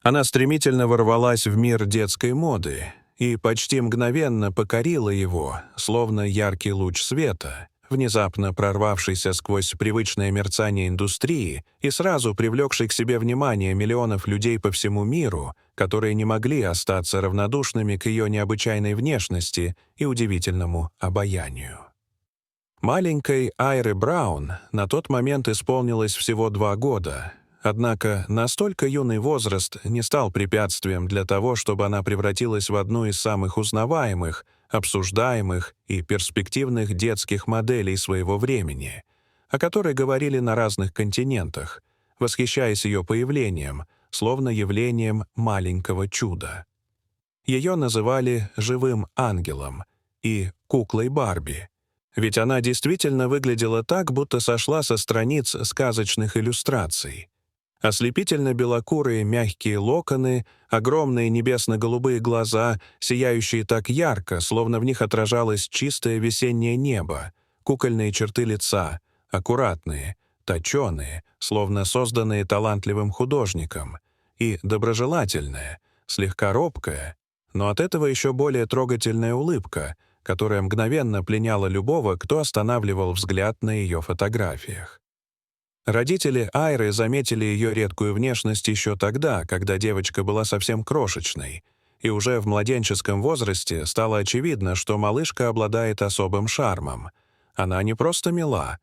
Она стремительно ворвалась в мир детской моды и почти мгновенно покорила его, словно яркий луч света, внезапно прорвавшийся сквозь привычное мерцание индустрии и сразу привлекший к себе внимание миллионов людей по всему миру, которые не могли остаться равнодушными к ее необычайной внешности и удивительному обаянию. Маленькой Айре Браун на тот момент исполнилось всего 2 года, однако настолько юный возраст не стал препятствием для того, чтобы она превратилась в одну из самых узнаваемых, обсуждаемых и перспективных детских моделей своего времени, о которой говорили на разных континентах, восхищаясь ее появлением, словно явлением маленького чуда. Ее называли «живым ангелом» и «куклой Барби», ведь она действительно выглядела так, будто сошла со страниц сказочных иллюстраций. Ослепительно белокурые мягкие локоны, огромные небесно-голубые глаза, сияющие так ярко, словно в них отражалось чистое весеннее небо, кукольные черты лица, аккуратные, точеные, словно созданные талантливым художником, и доброжелательная, слегка робкая, но от этого еще более трогательная улыбка, которая мгновенно пленяла любого, кто останавливал взгляд на ее фотографиях. Родители Айры заметили ее редкую внешность еще тогда, когда девочка была совсем крошечной, и уже в младенческом возрасте стало очевидно, что малышка обладает особым шармом. Она не просто мила.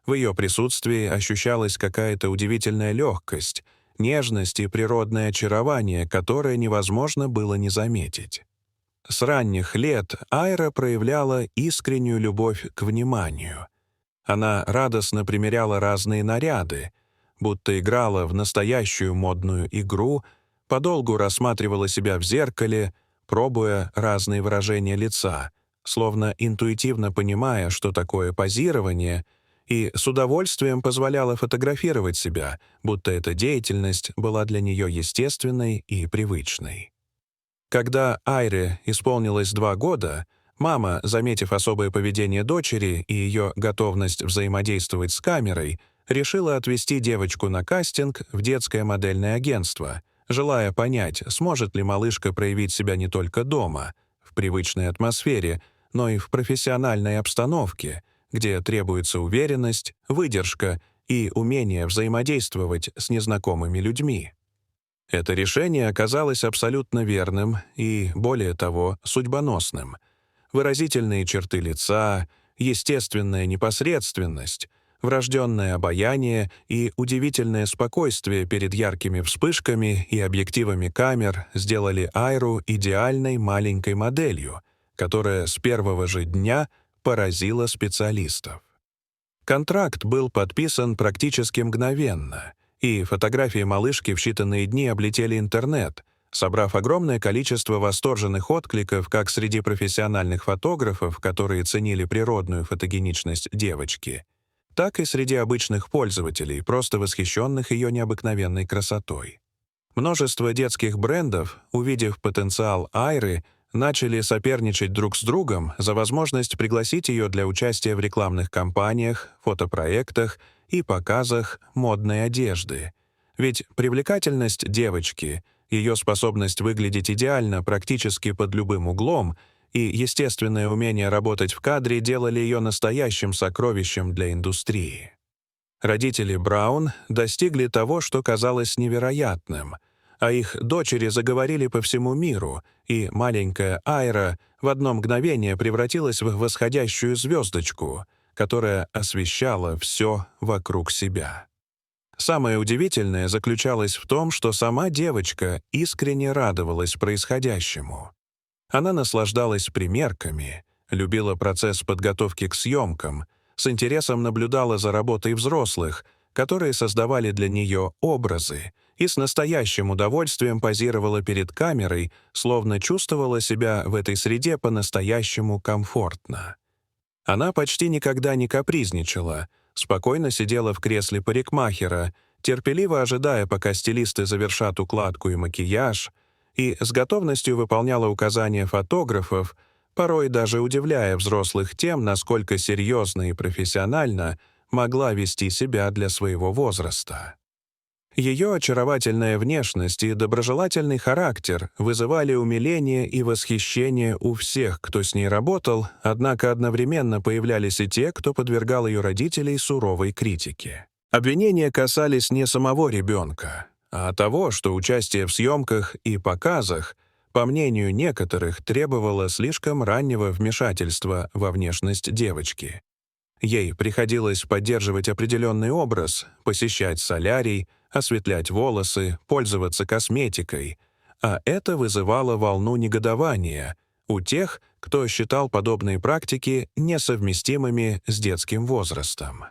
В ее присутствии ощущалась какая-то удивительная легкость, нежность и природное очарование, которое невозможно было не заметить. С ранних лет Айра проявляла искреннюю любовь к вниманию. Она радостно примеряла разные наряды, будто играла в настоящую модную игру, подолгу рассматривала себя в зеркале, пробуя разные выражения лица, словно интуитивно понимая, что такое позирование, и с удовольствием позволяла фотографировать себя, будто эта деятельность была для нее естественной и привычной. Когда Айре исполнилось 2 года, мама, заметив особое поведение дочери и ее готовность взаимодействовать с камерой, решила отвезти девочку на кастинг в детское модельное агентство, желая понять, сможет ли малышка проявить себя не только дома, в привычной атмосфере, но и в профессиональной обстановке, где требуется уверенность, выдержка и умение взаимодействовать с незнакомыми людьми. Это решение оказалось абсолютно верным и, более того, судьбоносным. Выразительные черты лица, естественная непосредственность, врожденное обаяние и удивительное спокойствие перед яркими вспышками и объективами камер сделали Айру идеальной маленькой моделью, которая с первого же дня поразила специалистов. Контракт был подписан практически мгновенно, и фотографии малышки в считанные дни облетели интернет, собрав огромное количество восторженных откликов как среди профессиональных фотографов, которые ценили природную фотогеничность девочки, так и среди обычных пользователей, просто восхищенных ее необыкновенной красотой. Множество детских брендов, увидев потенциал Айры, начали соперничать друг с другом за возможность пригласить ее для участия в рекламных кампаниях, фотопроектах и показах модной одежды. Ведь привлекательность девочки, ее способность выглядеть идеально практически под любым углом и естественное умение работать в кадре делали ее настоящим сокровищем для индустрии. Родители Браун достигли того, что казалось невероятным, а их дочери заговорили по всему миру, и маленькая Айра в одно мгновение превратилась в восходящую звездочку, которая освещала все вокруг себя. Самое удивительное заключалось в том, что сама девочка искренне радовалась происходящему. Она наслаждалась примерками, любила процесс подготовки к съемкам, с интересом наблюдала за работой взрослых, которые создавали для нее образы, и с настоящим удовольствием позировала перед камерой, словно чувствовала себя в этой среде по-настоящему комфортно. Она почти никогда не капризничала, спокойно сидела в кресле парикмахера, терпеливо ожидая, пока стилисты завершат укладку и макияж, и с готовностью выполняла указания фотографов, порой даже удивляя взрослых тем, насколько серьезно и профессионально могла вести себя для своего возраста. Ее очаровательная внешность и доброжелательный характер вызывали умиление и восхищение у всех, кто с ней работал, однако одновременно появлялись и те, кто подвергал ее родителей суровой критике. Обвинения касались не самого ребенка, а того, что участие в съемках и показах, по мнению некоторых, требовало слишком раннего вмешательства во внешность девочки. Ей приходилось поддерживать определенный образ, посещать солярий, осветлять волосы, пользоваться косметикой, а это вызывало волну негодования у тех, кто считал подобные практики несовместимыми с детским возрастом.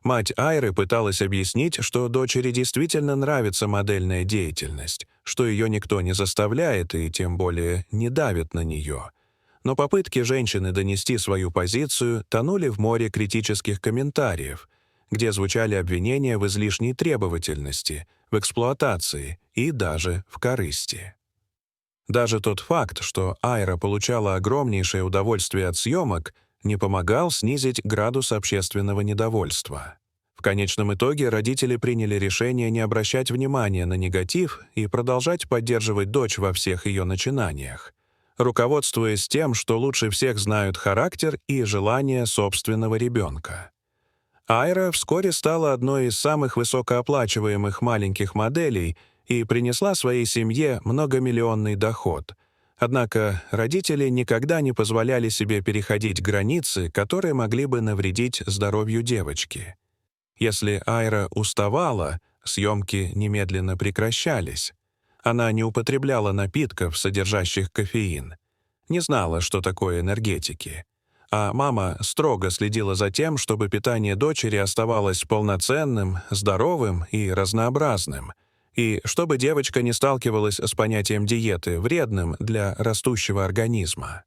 Мать Айры пыталась объяснить, что дочери действительно нравится модельная деятельность, что ее никто не заставляет и тем более не давит на нее. Но попытки женщины донести свою позицию тонули в море критических комментариев, где звучали обвинения в излишней требовательности, в эксплуатации и даже в корысти. Даже тот факт, что Айра получала огромнейшее удовольствие от съемок, не помогал снизить градус общественного недовольства. В конечном итоге родители приняли решение не обращать внимания на негатив и продолжать поддерживать дочь во всех ее начинаниях, руководствуясь тем, что лучше всех знают характер и желания собственного ребенка. Айра вскоре стала одной из самых высокооплачиваемых маленьких моделей и принесла своей семье многомиллионный доход. Однако родители никогда не позволяли себе переходить границы, которые могли бы навредить здоровью девочки. Если Айра уставала, съемки немедленно прекращались. Она не употребляла напитков, содержащих кофеин, не знала, что такое энергетики. А мама строго следила за тем, чтобы питание дочери оставалось полноценным, здоровым и разнообразным, и чтобы девочка не сталкивалась с понятием диеты, вредным для растущего организма.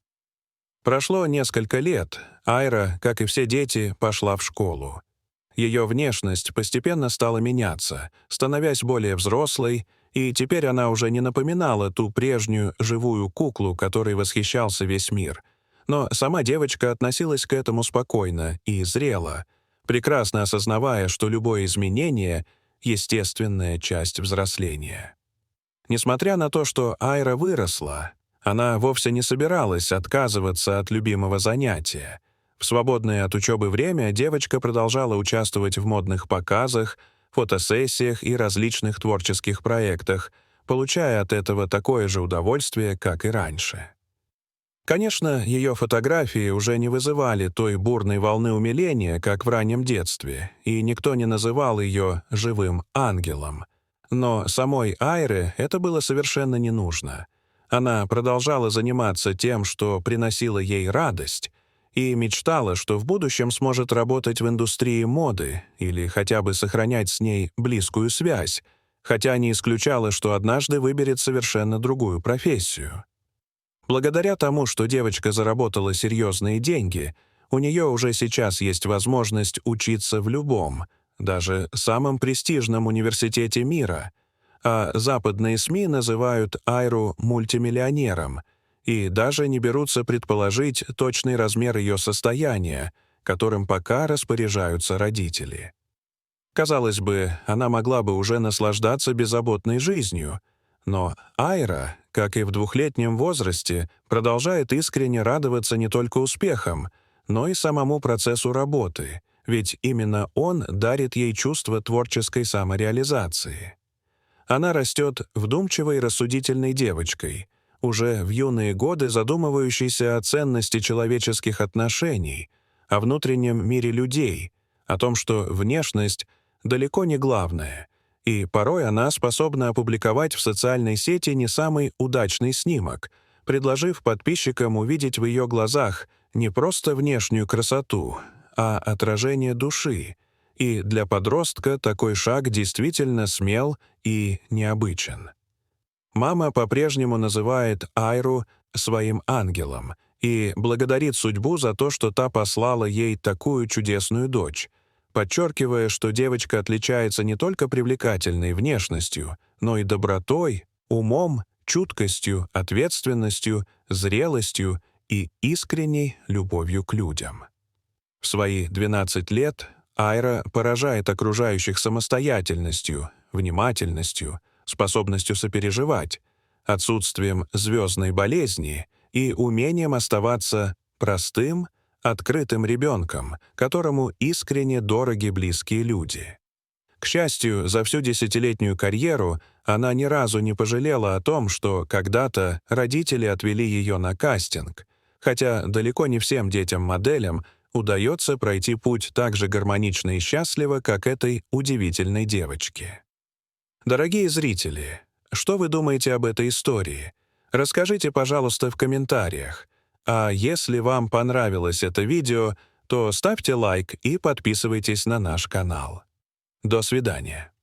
Прошло несколько лет, Айра, как и все дети, пошла в школу. Ее внешность постепенно стала меняться, становясь более взрослой, и теперь она уже не напоминала ту прежнюю живую куклу, которой восхищался весь мир. Но сама девочка относилась к этому спокойно и зрело, прекрасно осознавая, что любое изменение — естественная часть взросления. Несмотря на то, что Айра выросла, она вовсе не собиралась отказываться от любимого занятия. В свободное от учебы время девочка продолжала участвовать в модных показах, фотосессиях и различных творческих проектах, получая от этого такое же удовольствие, как и раньше. Конечно, ее фотографии уже не вызывали той бурной волны умиления, как в раннем детстве, и никто не называл ее «живым ангелом». Но самой Айре это было совершенно не нужно. Она продолжала заниматься тем, что приносило ей радость, и мечтала, что в будущем сможет работать в индустрии моды или хотя бы сохранять с ней близкую связь, хотя не исключала, что однажды выберет совершенно другую профессию. Благодаря тому, что девочка заработала серьезные деньги, у нее уже сейчас есть возможность учиться в любом, даже самом престижном университете мира, а западные СМИ называют Айру мультимиллионером и даже не берутся предположить точный размер ее состояния, которым пока распоряжаются родители. Казалось бы, она могла бы уже наслаждаться беззаботной жизнью, но Айра, как и в 2-летнем возрасте, продолжает искренне радоваться не только успехам, но и самому процессу работы, ведь именно он дарит ей чувство творческой самореализации. Она растет вдумчивой и рассудительной девочкой, уже в юные годы задумывающейся о ценности человеческих отношений, о внутреннем мире людей, о том, что внешность далеко не главное, и порой она способна опубликовать в социальной сети не самый удачный снимок, предложив подписчикам увидеть в ее глазах не просто внешнюю красоту, а отражение души, и для подростка такой шаг действительно смел и необычен. Мама по-прежнему называет Айру своим ангелом и благодарит судьбу за то, что та послала ей такую чудесную дочь, подчеркивая, что девочка отличается не только привлекательной внешностью, но и добротой, умом, чуткостью, ответственностью, зрелостью и искренней любовью к людям. В свои 12 лет Айра поражает окружающих самостоятельностью, внимательностью, способностью сопереживать, отсутствием звездной болезни и умением оставаться простым, открытым ребенком, которому искренне дороги близкие люди. К счастью, за всю десятилетнюю карьеру она ни разу не пожалела о том, что когда-то родители отвели ее на кастинг, хотя далеко не всем детям-моделям удается пройти путь так же гармонично и счастливо, как этой удивительной девочке. Дорогие зрители, что вы думаете об этой истории? Расскажите, пожалуйста, в комментариях. А если вам понравилось это видео, то ставьте лайк и подписывайтесь на наш канал. До свидания.